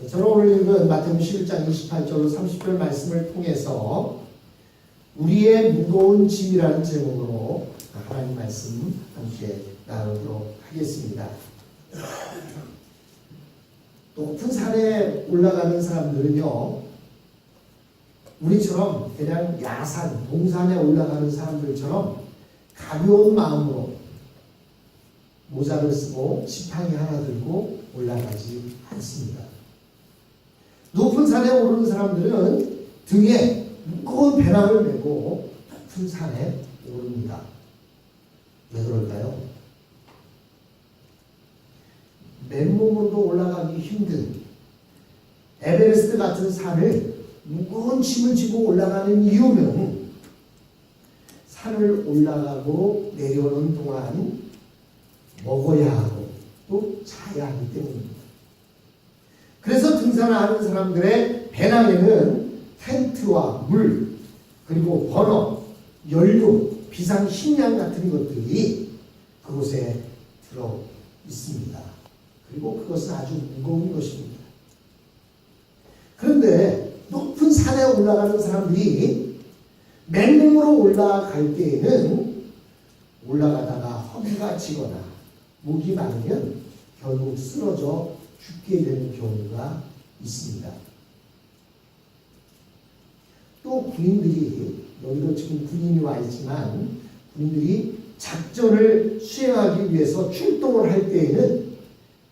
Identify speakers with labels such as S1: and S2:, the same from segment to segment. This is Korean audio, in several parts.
S1: 저는 오늘 읽은 마태복음 11장 28절로 30절 말씀을 통해서 우리의 무거운 짐이라는 제목으로 하나님 말씀 함께 나누도록 하겠습니다. 높은 산에 올라가는 사람들은요, 우리처럼 그냥 야산, 동산에 올라가는 사람들처럼 가벼운 마음으로 모자를 쓰고 지팡이 하나 들고 올라가지 않습니다. 높은 산에 오르는 사람들은 등에 무거운 배낭을 메고 높은 산에 오릅니다. 왜 그럴까요? 맨몸으로도 올라가기 힘든 에베레스트 같은 산을 무거운 짐을 지고 올라가는 이유는 산을 올라가고 내려오는 동안 먹어야 하고 또 자야 하기 때문입니다. 그래서 등산하는 사람들의 배낭에는 텐트와 물, 그리고 버너, 연료, 비상식량 같은 것들이 그곳에 들어 있습니다. 그리고 그것은 아주 무거운 것입니다. 그런데 높은 산에 올라가는 사람들이 맨몸으로 올라갈 때에는 올라가다가 허리가 지거나 목이 마르면 결국 쓰러져 죽게 되는 경우가 있습니다. 또 군인들이, 여기도 지금 군인이 와 있지만 군인들이 작전을 수행하기 위해서 출동을 할 때에는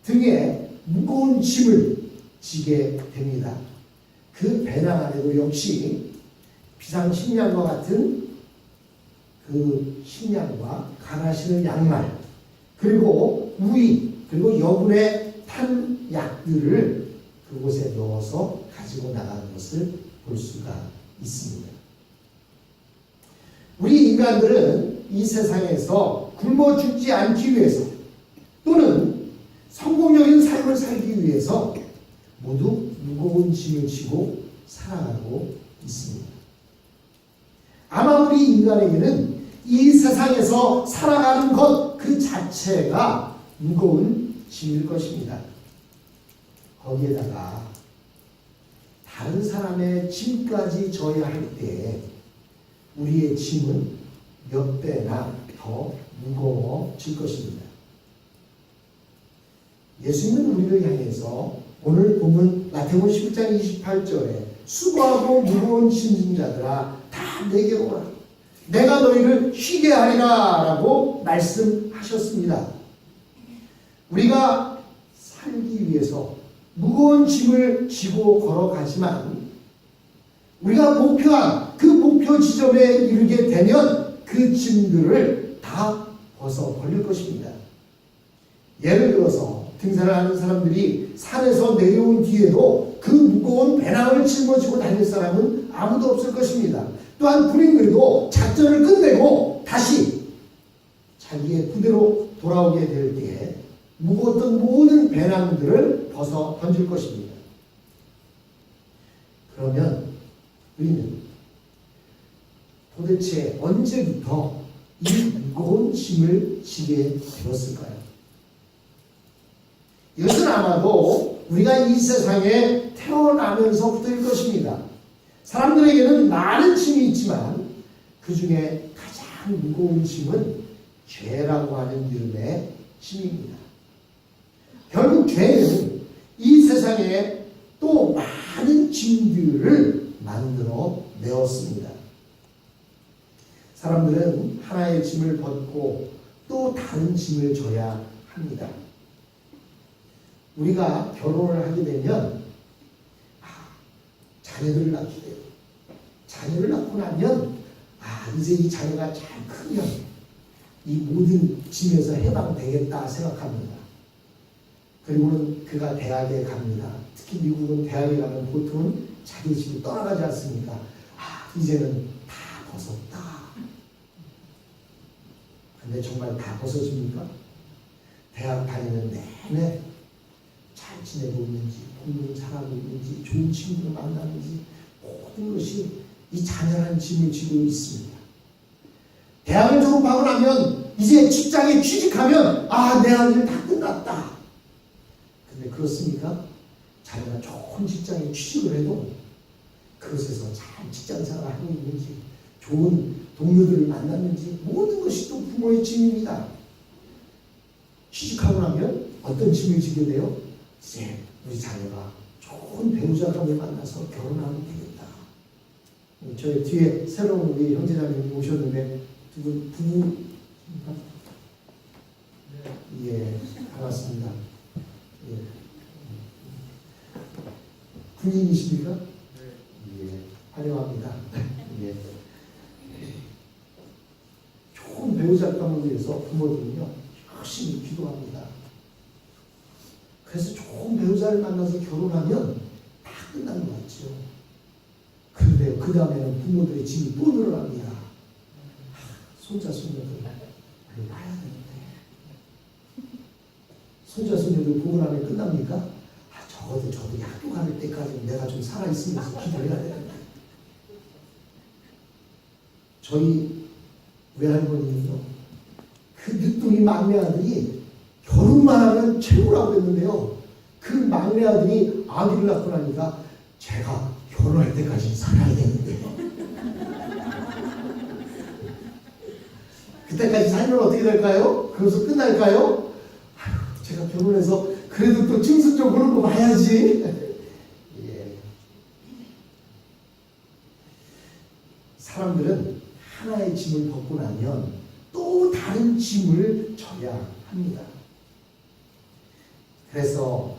S1: 등에 무거운 짐을 지게 됩니다. 그 배낭 안에도 역시 비상식량과 같은 그 식량과 갈아 신을 양말, 그리고 우유, 그리고 여분의 탄 약들을 그곳에 넣어서 가지고 나가는 것을 볼 수가 있습니다. 우리 인간들은 이 세상에서 굶어 죽지 않기 위해서 또는 성공적인 삶을 살기 위해서 모두 무거운 짐을 지고 살아가고 있습니다. 아마 우리 인간에게는 이 세상에서 살아가는 것 그 자체가 무거운 짐일 것입니다. 거기에다가 다른 사람의 짐까지 져야 할 때 우리의 짐은 몇 배나 더 무거워질 것입니다. 예수님은 우리를 향해서 오늘 보면 마태복음 11장 28절에 수고하고 무거운 짐진 자들아 다 내게로 오라. 내가 너희를 쉬게 하리라 라고 말씀하셨습니다. 우리가 살기 위해서 무거운 짐을 지고 걸어가지만 우리가 목표한 그 목표 지점에 이르게 되면 그 짐들을 다 벗어버릴 것입니다. 예를 들어서 등산을 하는 사람들이 산에서 내려온 뒤에도 그 무거운 배낭을 짊어지고 다닐 사람은 아무도 없을 것입니다. 또한 군인들도 작전을 끝내고 다시 자기의 부대로 돌아오게 될 때에 무거웠던 모든 배낭들을 벗어 던질 것입니다. 그러면 우리는 도대체 언제부터 이 무거운 짐을 지게 되었을까요? 이것은 아마도 우리가 이 세상에 태어나면서부터일 것입니다. 사람들에게는 많은 짐이 있지만 그 중에 가장 무거운 짐은 죄라고 하는 이름의 짐입니다. 결국 죄는 이 세상에 또 많은 짐들을 만들어 내었습니다. 사람들은 하나의 짐을 벗고 또 다른 짐을 져야 합니다. 우리가 결혼을 하게 되면 자녀들을 낳게 돼요. 자녀를 낳고 나면 이제 이 자녀가 잘 크면 이 모든 짐에서 해방되겠다 생각합니다. 그리고는 그가 대학에 갑니다. 특히 미국은 대학에 가면 보통은 자기 집을 떠나가지 않습니까? 이제는 다 벗었다. 근데 정말 다 벗어집니까? 대학 다니는 내내 잘 지내고 있는지, 공부를 잘하고 있는지, 좋은 친구를 만나는지 모든 것이 이 잔인한 짐을 지고 있습니다. 대학을 졸업하고 나면 이제 직장에 취직하면 내 할 일 다 끝났다. 근데 그렇습니까? 자기가 좋은 직장에 취직을 해도 그것에서 잘 직장생활을 하고 있는지, 좋은 동료들을 만났는지, 모든 것이 또 부모의 짐입니다. 취직하고 나면 어떤 짐을 지게 돼요? 이제 우리 자녀가 좋은 배우자를 만나서 결혼하면 되겠다. 저희 뒤에 새로운 우리 형제자매님이 오셨는데 두 분 부부입니까? 예, 반갑습니다. 예. 군인이십니까? 예, 환영합니다. 예. 좋은 배우자감을 위해서 부모들은요 열심히 기도합니다. 그래서 좋은 배우자를 만나서 결혼하면 다 끝나는 것 같죠. 그런데 그 다음에는 부모들의 짐이 또 늘어납니다. 손자 손녀들 빨리 봐야 되는데, 손자 손녀들 보고 나면 끝납니까? 적어도 저도 학교 갈 때까지는 내가 좀 살아있으면서 기도해야 되는데. 저희 외할머니는요, 그 늦둥이 막내 아들이 결혼만 하면 최고라고 했는데요, 그 막내 아들이 아기를 낳고 나니까 제가 결혼할 때까지 살아야 되는데 그때까지 살면 어떻게 될까요? 그래서 끝날까요? 아휴, 제가 결혼해서 그래도 또 증승적으로 또 봐야지. 예. 사람들은 하나의 짐을 벗고 나면 또 다른 짐을 져야 합니다. 그래서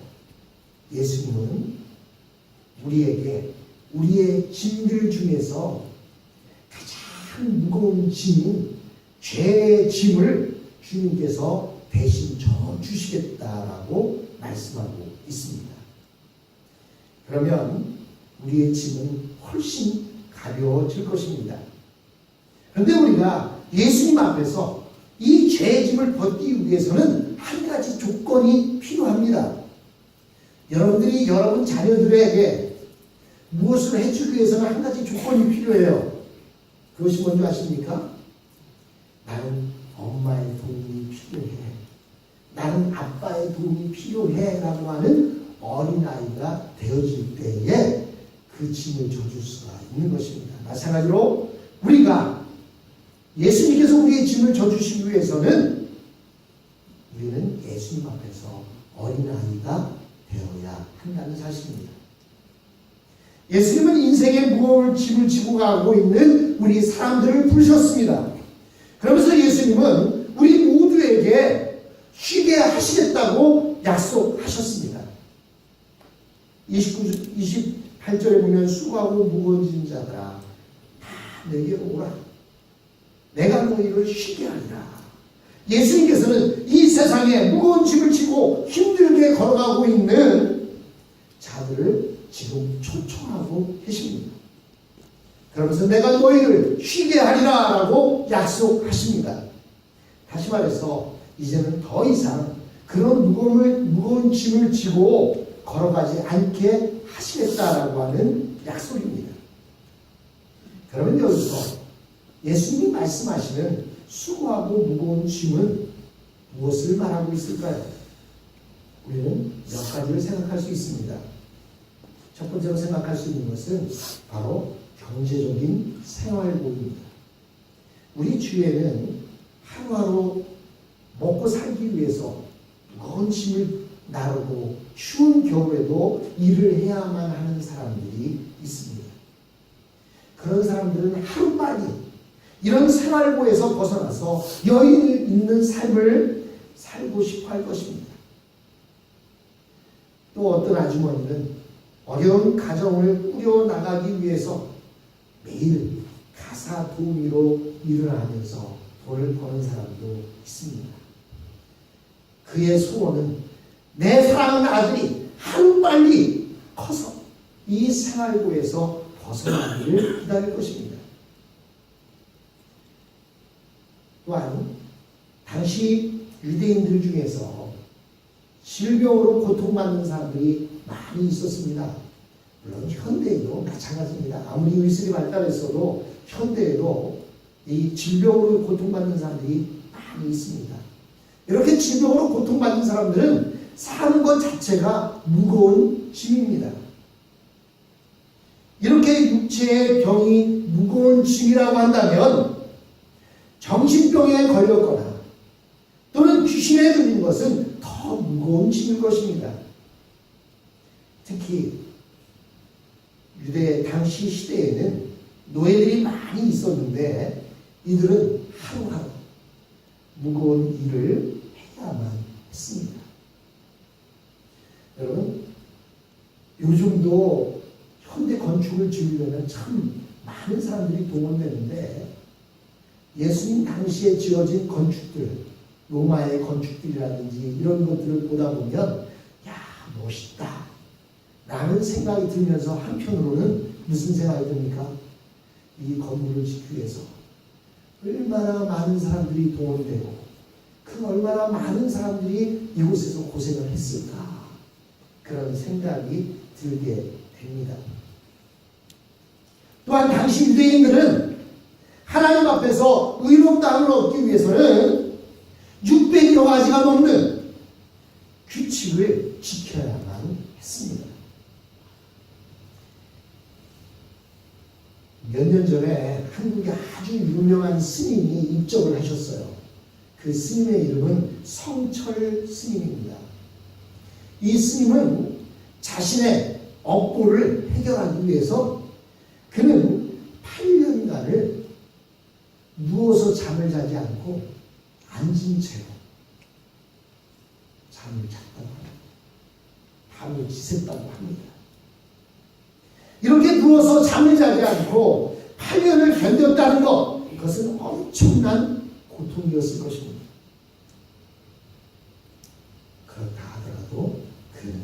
S1: 예수님은 우리에게 우리의 짐들 중에서 가장 무거운 짐인 죄의 짐을 주님께서 대신 져주시겠다라고 말씀하고 있습니다. 그러면 우리의 짐은 훨씬 가벼워질 것입니다. 그런데 우리가 예수님 앞에서 이 죄의 짐을 벗기 위해서는 한 가지 조건이 필요합니다. 여러분들이 여러분 자녀들에게 무엇을 해주기 위해서는 한 가지 조건이 필요해요. 그것이 뭔지 아십니까? 나는 엄마의 도움이 필요해, 나는 아빠의 도움이 필요해 라고 하는 어린아이가 되어질 때에 그 짐을 져줄 수가 있는 것입니다. 마찬가지로 우리가 예수님께서 우리의 짐을 져주시기 위해서는 우리는 예수님 앞에서 어린아이가 되어야 한다는 사실입니다. 예수님은 인생의 무거운 짐을 지고 가고 있는 우리 사람들을 부르셨습니다. 그러면서 예수님은 우리 모두에게 쉬게 하시겠다고 약속하셨습니다. 28절에 보면 수고하고 무거운 짐 자들아 다 내게로 오라, 내가 너희를 쉬게 하리라. 예수님께서는 이 세상에 무거운 짐을 지고 힘들게 걸어가고 있는 자들을 지금 초청하고 계십니다. 그러면서 내가 너희를 쉬게 하리라 라고 약속하십니다. 다시 말해서 이제는 더 이상 그런 무거운 짐을 지고 걸어가지 않게 하시겠다라고 하는 약속입니다. 그러면 여기서 예수님이 말씀하시는 수고하고 무거운 짐은 무엇을 말하고 있을까요? 우리는 몇 가지를 생각할 수 있습니다. 첫 번째로 생각할 수 있는 것은 바로 경제적인 생활고입니다. 우리 주위에는 하루하루 먹고 살기 위해서 무거운 짐을 나르고 추운 겨울에도 일을 해야만 하는 사람들이 있습니다. 그런 사람들은 하루빨리 이런 생활고에서 벗어나서 여유 있는 삶을 살고 싶어 할 것입니다. 또 어떤 아주머니는 어려운 가정을 꾸려나가기 위해서 매일 가사 도우미로 일을 하면서 돈을 버는 사람도 있습니다. 그의 소원은 내 사랑하는 아들이 하루빨리 커서 이 생활고에서 벗어나기를 기다릴 것입니다. 또한 당시 유대인들 중에서 질병으로 고통받는 사람들이 많이 있었습니다. 물론 현대에도 마찬가지입니다. 아무리 의술이 발달했어도 현대에도 이 질병으로 고통받는 사람들이 많이 있습니다. 이렇게 질병으로 고통받는 사람들은 사는 것 자체가 무거운 짐입니다. 이렇게 육체의 병이 무거운 짐이라고 한다면 정신병에 걸렸거나 또는 귀신에 들린 것은 더 무거운 짐일 것입니다. 특히 유대 당시 시대에는 노예들이 많이 있었는데 이들은 하루하루 무거운 일을 해야만 했습니다. 여러분, 요즘도 현대 건축을 지으려면 참 많은 사람들이 동원되는데 예수님 당시에 지어진 건축들, 로마의 건축들이라든지 이런 것들을 보다 보면 야, 멋있다 라는 생각이 들면서 한편으로는 무슨 생각이 듭니까? 이 건물을 짓기 위해서 얼마나 많은 사람들이 동원되고 그 얼마나 많은 사람들이 이곳에서 고생을 했을까, 그런 생각이 들게 됩니다. 또한 당시 유대인들은 하나님 앞에서 의롭다함을 얻기 위해서는 600여 가지가 넘는 규칙을 지켜야만 했습니다. 몇 년 전에 한국에 아주 유명한 스님이 입적을 하셨어요. 그 스님의 이름은 성철 스님입니다. 이 스님은 자신의 업보를 해결하기 위해서 그는 8년간을 누워서 잠을 자지 않고 앉은 채로 잠을 잤다고 합니다. 밤을 지샜다고 합니다. 이렇게 누워서 잠을 자지 않고 8년을 견뎠다는 것, 그것은 엄청난 고통이었을 것입니다. 그렇다 하더라도 그는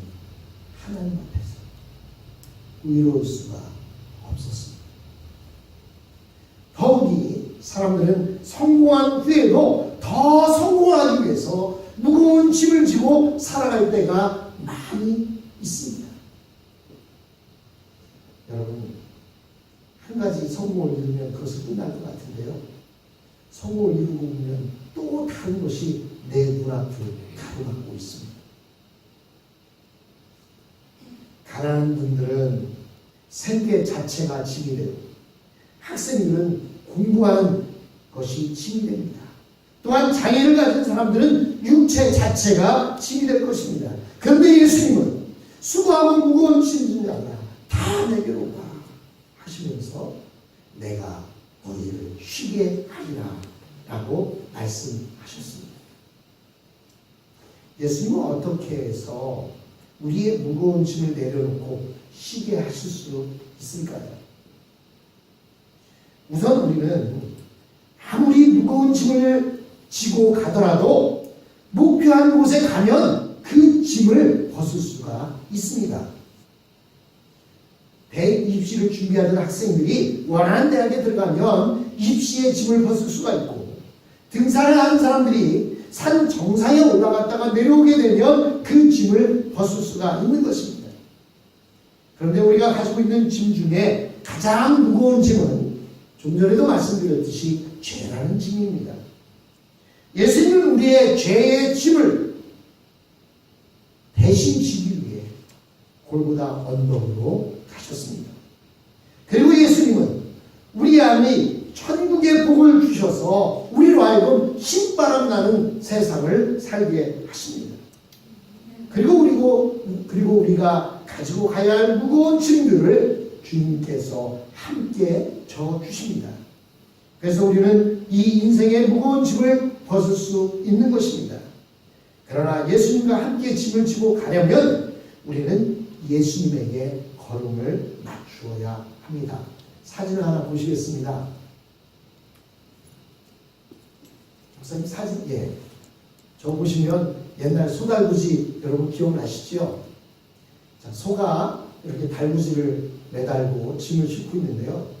S1: 하나님 앞에서 의로울 수가 없었습니다. 더욱이 사람들은 성공한 후에도 더 성공하기 위해서 무거운 짐을 지고 살아갈 때가 많이 있습니다. 여러분, 한 가지 성공을 이루면 그것을 끝날 것 같은데요. 성공을 이루고 보면 또 다른 것이 내 눈앞을 가로막고 있습니다. 가난한 분들은 생계 자체가 짐이 되고 학생들은 공부하는 것이 짐이 됩니다. 또한 장애를 가진 사람들은 육체 자체가 짐이 될 것입니다. 그런데 예수님은 수고하고 무거운 짐진 자가 다 내게로 와 하시면서 내가 너희를 쉬게 하리라 라고 말씀하셨습니다. 예수님은 어떻게 해서 우리의 무거운 짐을 내려놓고 쉬게 하실 수 있을까요? 우선 우리는 아무리 무거운 짐을 지고 가더라도 목표한 곳에 가면 그 짐을 벗을 수가 있습니다. 대학 입시를 준비하는 학생들이 원하는 대학에 들어가면 입시의 짐을 벗을 수가 있고, 등산을 하는 사람들이 산 정상에 올라갔다가 내려오게 되면 그 짐을 벗을 수가 있는 것입니다. 그런데 우리가 가지고 있는 짐 중에 가장 무거운 짐은 좀 전에도 말씀드렸듯이 죄라는 짐입니다. 예수님은 우리의 죄의 짐을 대신 지기 위해 골고다 언덕으로 가셨습니다. 그리고 예수님은 우리 안에 천국의 복을 주셔서 우리로 하여금 신바람 나는 세상을 살게 하십니다. 그리고 우리가 가지고 가야 할 무거운 짐들을 주님께서 함께 져주십니다. 그래서 우리는 이 인생의 무거운 짐을 벗을 수 있는 것입니다. 그러나 예수님과 함께 짐을 지고 가려면 우리는 예수님에게 걸음을 맞추어야 합니다. 사진을 하나 보시겠습니다. 목사님 사진, 예. 저 보시면 옛날 소달구지 여러분 기억나시죠? 자, 소가 이렇게 달구지를 매달고 짐을 싣고 있는데요.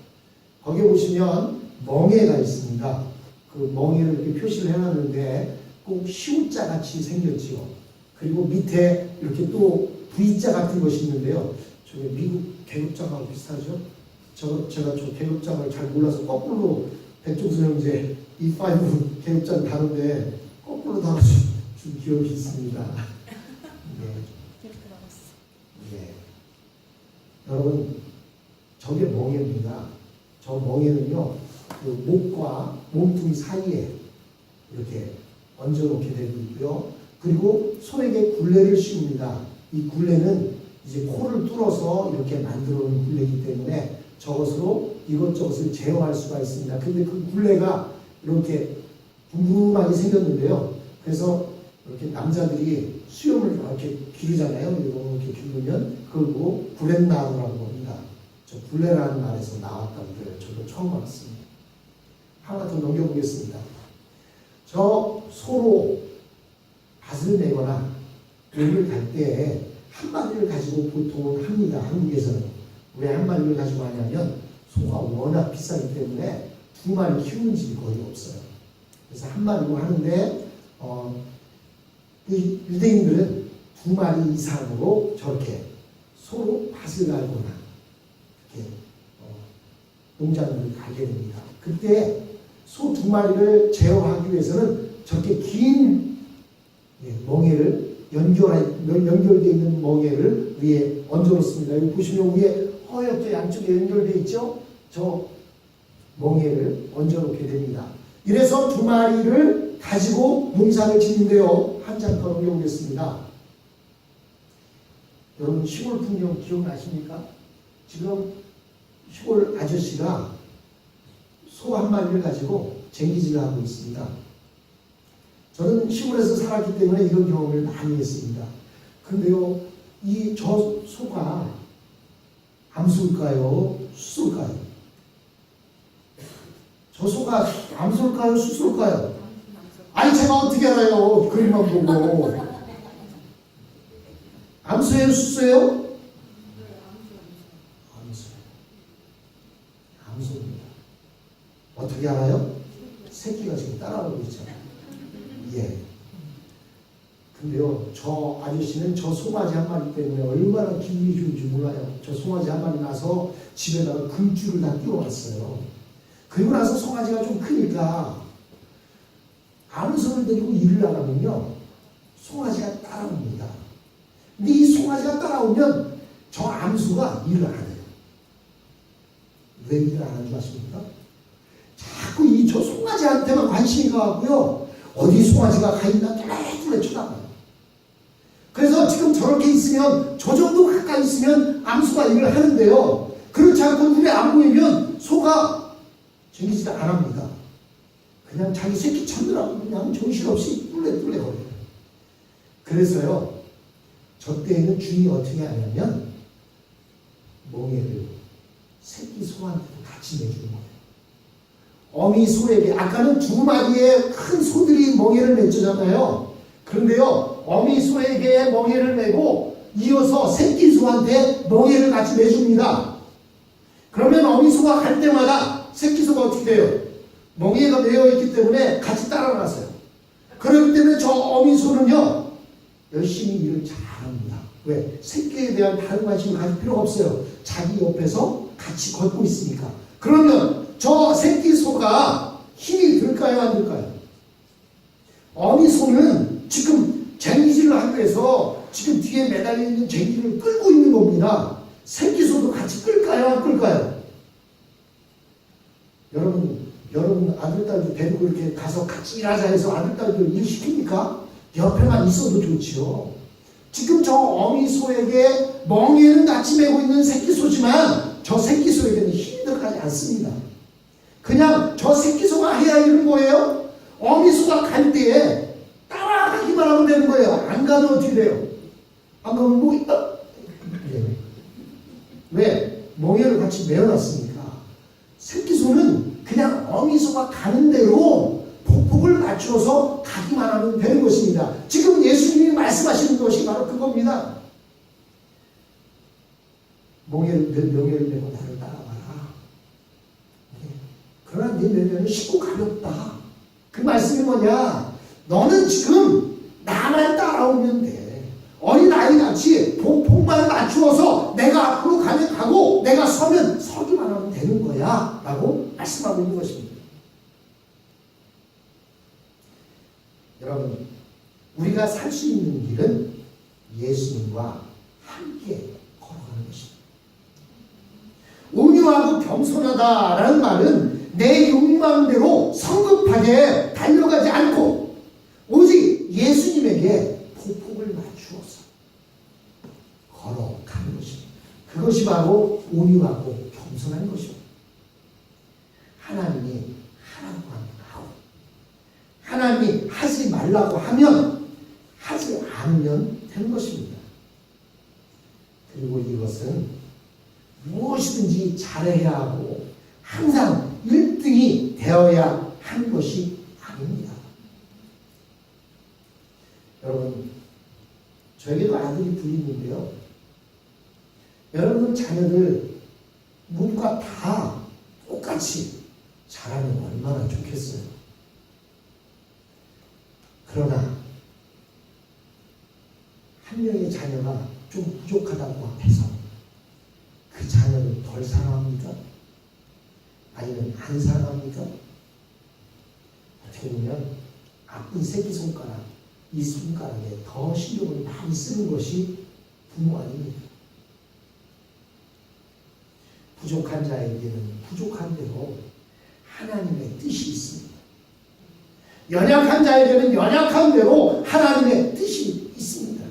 S1: 거기에 보시면 멍에가 있습니다. 그 멍에를 이렇게 표시를 해놨는데 꼭 시옷자 같이 생겼지요. 그리고 밑에 이렇게 또 V자 같은 것이 있는데요. 저게 미국 계급장하고 비슷하죠? 제가 저 계급장을 잘 몰라서 거꾸로 백종수 형제 E5 계급장 다른데 거꾸로 다뤄준 기억이 있습니다. 네. 예. 여러분, 저게 멍에입니다. 저 멍에는요, 그 목과 몸뚱이 사이에 이렇게 얹어놓게 되고 있고요. 그리고 손에게 굴레를 씌웁니다. 이 굴레는 이제 코를 뚫어서 이렇게 만들어 놓은 굴레이기 때문에 저것으로 이것저것을 제어할 수가 있습니다. 근데 그 굴레가 이렇게 둥둥하게 생겼는데요. 그래서 이렇게 남자들이 수염을 이렇게 기르잖아요. 이렇게 기르면 그걸 보고 굴렛나루라고 합니다. 저 굴레라는 말에서 나왔다고요. 저도 처음 알았습니다. 하나 더 넘겨보겠습니다. 저 소로 밭을 내거나 여기를 갈 때 한 마리를 가지고 보통은 합니다. 한국에서는. 왜 한 마리를 가지고 하냐면 소가 워낙 비싸기 때문에 두 마리 키우는 집이 거의 없어요. 그래서 한 마리로 하는데 이 유대인들은 두 마리 이상으로 저렇게 소로 밭을 갈거나 이렇게 농장을 가게 됩니다. 그때 소 두 마리를 제어하기 위해서는 저렇게 긴 멍에를 연결되어 있는 멍에를 위에 얹어놓습니다. 여기 보시면 위에 허옇게 양쪽에 연결되어 있죠? 저 멍에를 얹어놓게 됩니다. 이래서 두 마리를 가지고 농사를 짓는데요. 한 장 더 넘겨보겠습니다. 여러분 시골 풍경 기억나십니까? 지금 시골 아저씨가 소 한 마리를 가지고 쟁기질을 하고 있습니다. 저는 시골에서 살았기 때문에 이런 경험을 많이 했습니다. 그런데요, 저 소가 암소일까요? 수소일까요? 저 소가 암소일까요? 수소일까요? 아니, 제가 어떻게 알아요? 그림만 보고. 암소예요? 수소예요? 암소입니다. 어떻게 알아요? 새끼가 지금 따라오고 있잖아요. 예. 근데요, 저 아저씨는 저 송아지 한 마리 때문에 얼마나 기분이 좋은지 몰라요. 저 송아지 한 마리 나서 집에다가 금줄을 다 띄워놨어요. 그리고 나서 송아지가 좀 크니까 암소를 데리고 일을 나가면요, 송아지가 따라옵니다. 근데 이 송아지가 따라오면 저 암소가 일을 안 해요. 왜 일을 안 하는 줄 아십니까? 자꾸 저 송아지한테만 관심이 가고요. 어디 송아지가 가있나 뚜레뚜레 쳐다봐요. 그래서 지금 저렇게 있으면, 저 정도 가까이 있으면 암소가 일을 하는데요. 그렇지 않고 눈에 안 보이면 소가 쟁기질 안 합니다. 그냥 자기 새끼 찾느라고 그냥 정신없이 뚜레뚜레 거려요. 그래서요, 저 때에는 주인이 어떻게 하냐면 멍에를 새끼 소한테도 같이 내주는 거예요. 어미 소에게, 아까는 두 마리의 큰 소들이 멍에를 맺잖아요. 그런데요, 어미 소에게 멍에를 메고 이어서 새끼 소한테 멍에를 같이 내줍니다. 그러면 어미 소가 갈 때마다 새끼 소가 어떻게 돼요? 멍에가 메어있기 때문에 같이 따라가세요. 그렇기 때문에 저 어미 소는요, 열심히 일을 잘합니다. 왜? 새끼에 대한 다른 관심을 가질 필요가 없어요. 자기 옆에서 같이 걷고 있으니까. 그러면 저 새끼 소가 힘이 들까요? 안 들까요? 어미 소는 지금 쟁기질을 하기 위해서 지금 뒤에 매달려 있는 쟁기를 끌고 있는 겁니다. 새끼 소도 같이 끌까요? 안 끌까요? 여러분 아들, 딸도 데리고 이렇게 가서 같이 일하자 해서 아들, 딸도 일 시킵니까? 옆에만 있어도 좋지요. 지금 저 어미 소에게 멍에는 같이 메고 있는 새끼 소지만 저 새끼 소에게는 힘이 들어가지 않습니다. 그냥 저 새끼 소가 해야 하는 거예요. 어미 소가 갈 때에 따라가기만 하면 되는 거예요. 안 가면 어떻게 돼요? 안 가면 뭐 있다? 왜? 멍에를 같이 메어놨으니까. 새끼 소는 그냥 어미 소가 가는 대로 폭폭을 맞춰서 가기만 하면 되는 것입니다. 지금 예수님이 말씀하시는 것이 바로 그겁니다. 명예를 메고 나를 따라와라. 그러나 네 명예는 쉽고 가볍다. 그 말씀이 뭐냐? 너는 지금 나만 따라오면 돼. 어린아이같이 폭폭만 맞추어서 내가 앞으로 가면 가고 내가 서면 서기만 하면 되는 거야 라고 말씀하고 있는 것입니다. 여러분, 우리가 살 수 있는 길은 예수님과 함께 걸어가는 것입니다. 겸손하다라는 말은 내 욕망대로 성급하게 달려가지 않고 오직 예수님에게 보폭을 맞추어서 걸어가는 것입니다. 그것이 바로 온유하고 겸손한 것입니다. 하나님이 하라고 하고 하나님이 하지 말라고 하면 하지 않으면 되는 것입니다. 그리고 이것은 무엇이든지 잘해야 하고 항상 1등이 되어야 하는 것이 아닙니다. 여러분, 저에게도 아들이 둘이 있는데요. 여러분 자녀들 모두가 다 똑같이 잘하면 얼마나 좋겠어요. 그러나 한 명의 자녀가 좀 부족하다고 해서 그 자녀를 덜 사랑합니까? 아니면 안 사랑합니까? 어떻게 보면 아픈 새끼손가락, 이 손가락에 더 신경을 많이 쓰는 것이 부모 아닙니까? 부족한 자에게는 부족한 대로 하나님의 뜻이 있습니다. 연약한 자에게는 연약한 대로 하나님의 뜻이 있습니다.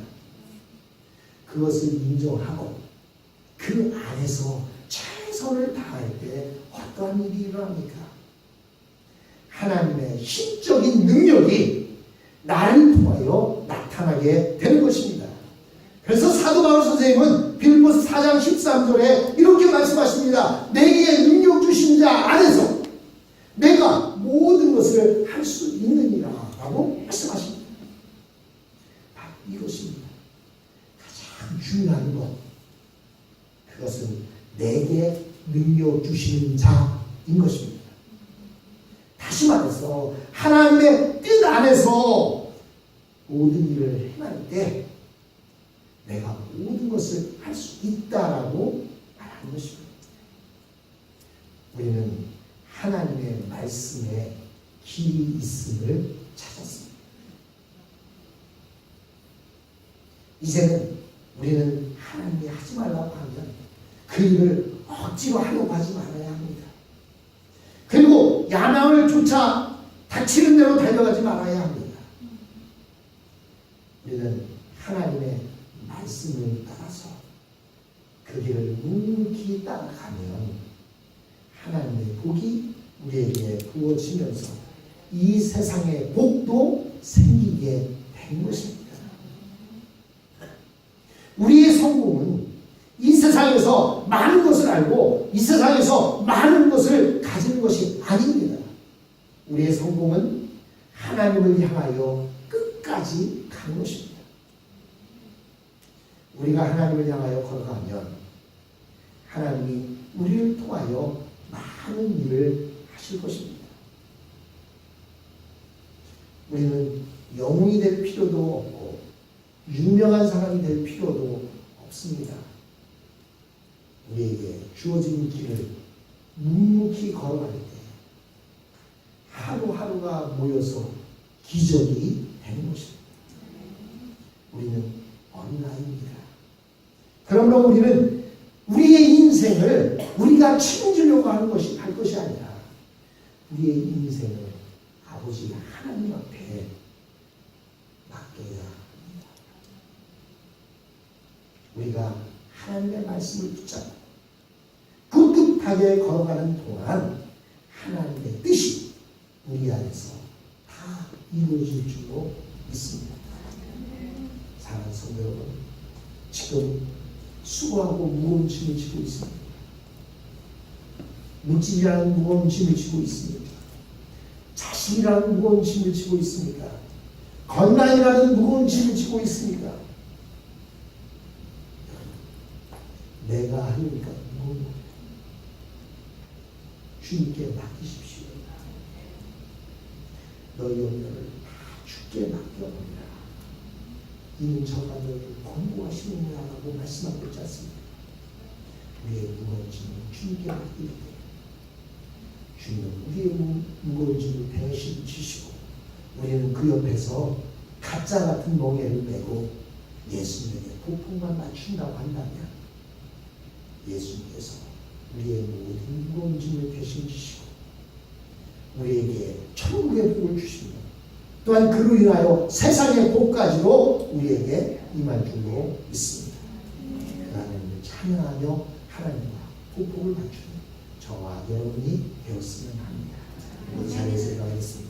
S1: 그것을 인정하고 그 안에서 최선을 다할 때 어떠한 일이 일어납니까? 하나님의 신적인 능력이 나를 통하여 나타나게 되는 것입니다. 그래서 사도 바울 선생님은 빌립보서 4장 13절에 이렇게 말씀하십니다. 내게 능력 주신 자 안에서 내가 모든 것을 할 수 있느니라 라고 말씀하십니다. 바로 이것입니다. 가장 중요한 것, 그것은 내게 능력 주시는 자인 것입니다. 다시 말해서 하나님의 뜻 안에서 모든 일을 행할 때 내가 모든 것을 할 수 있다라고 말하는 것입니다. 우리는 하나님의 말씀에 길이 있음을 찾았습니다. 이제는 우리는 하나님이 하지 말라고 하면 그 일을 억지로 하려고 하지 말아야 합니다. 그리고 야망을 쫓아 닥치는 대로 달려가지 말아야 합니다. 우리는 하나님의 말씀을 따라서 그 길을 묵묵히 따라가면 하나님의 복이 우리에게 부어지면서 이 세상의 복도 생기게 된 것입니다. 우리의 성공은 이 세상에서 많은 것을 알고 이 세상에서 많은 것을 가지는 것이 아닙니다. 우리의 성공은 하나님을 향하여 끝까지 가는 것입니다. 우리가 하나님을 향하여 걸어가면 하나님이 우리를 통하여 많은 일을 하실 것입니다. 우리는 영웅이 될 필요도 없고 유명한 사람이 될 필요도 없습니다. 우리에게 주어진 길을 묵묵히 걸어갈 때 하루하루가 모여서 기적이 되는 것입니다. 우리는 어린아이입니다. 그러므로 우리는 우리의 인생을 우리가 책임지려고 할 것이 아니라 우리의 인생을 아버지 하나님 앞에 맡겨야 합니다. 우리가 하나님의 말씀을 붙잡고 꿋꿋하게 걸어가는 동안 하나님의 뜻이 우리 안에서 다 이루어질 줄로 믿습니다. 사랑하는 성도 여러분, 지금 수고하고 무거운 짐을 지고 있습니다. 물질이라는 무거운 짐을 지고 있습니다. 자신이라는 무거운 짐을 지고 있습니다. 건강이라는 무거운 짐을 지고 있습니다. 내가 하니까 무거운 거예요. 주님께 맡기십시오. 너희 염려를 다 주께 맡겨버리라. 이는 저가 너희를 권고하시느냐라고 말씀하고 있지 않습니까? 우리의 무거운 짐을 주님께 맡길 때 주님은 우리의 무거운 짐을 대신 지시고 우리는 그 옆에서 가짜 같은 멍에를 메고 예수님에게 보폭만 맞춘다고 한다면 예수님께서 우리의 모든 무거운 짐을 대신 지시고 우리에게 천국의 복을 주십니다. 또한 그로 인하여 세상의 복까지로 우리에게 임할 줄로 믿습니다. 하나님을 찬양하며 하나님과 복을 맞추는 저와 여러분이 되었으면 합니다. 우리 자리에서 일어나겠습니다.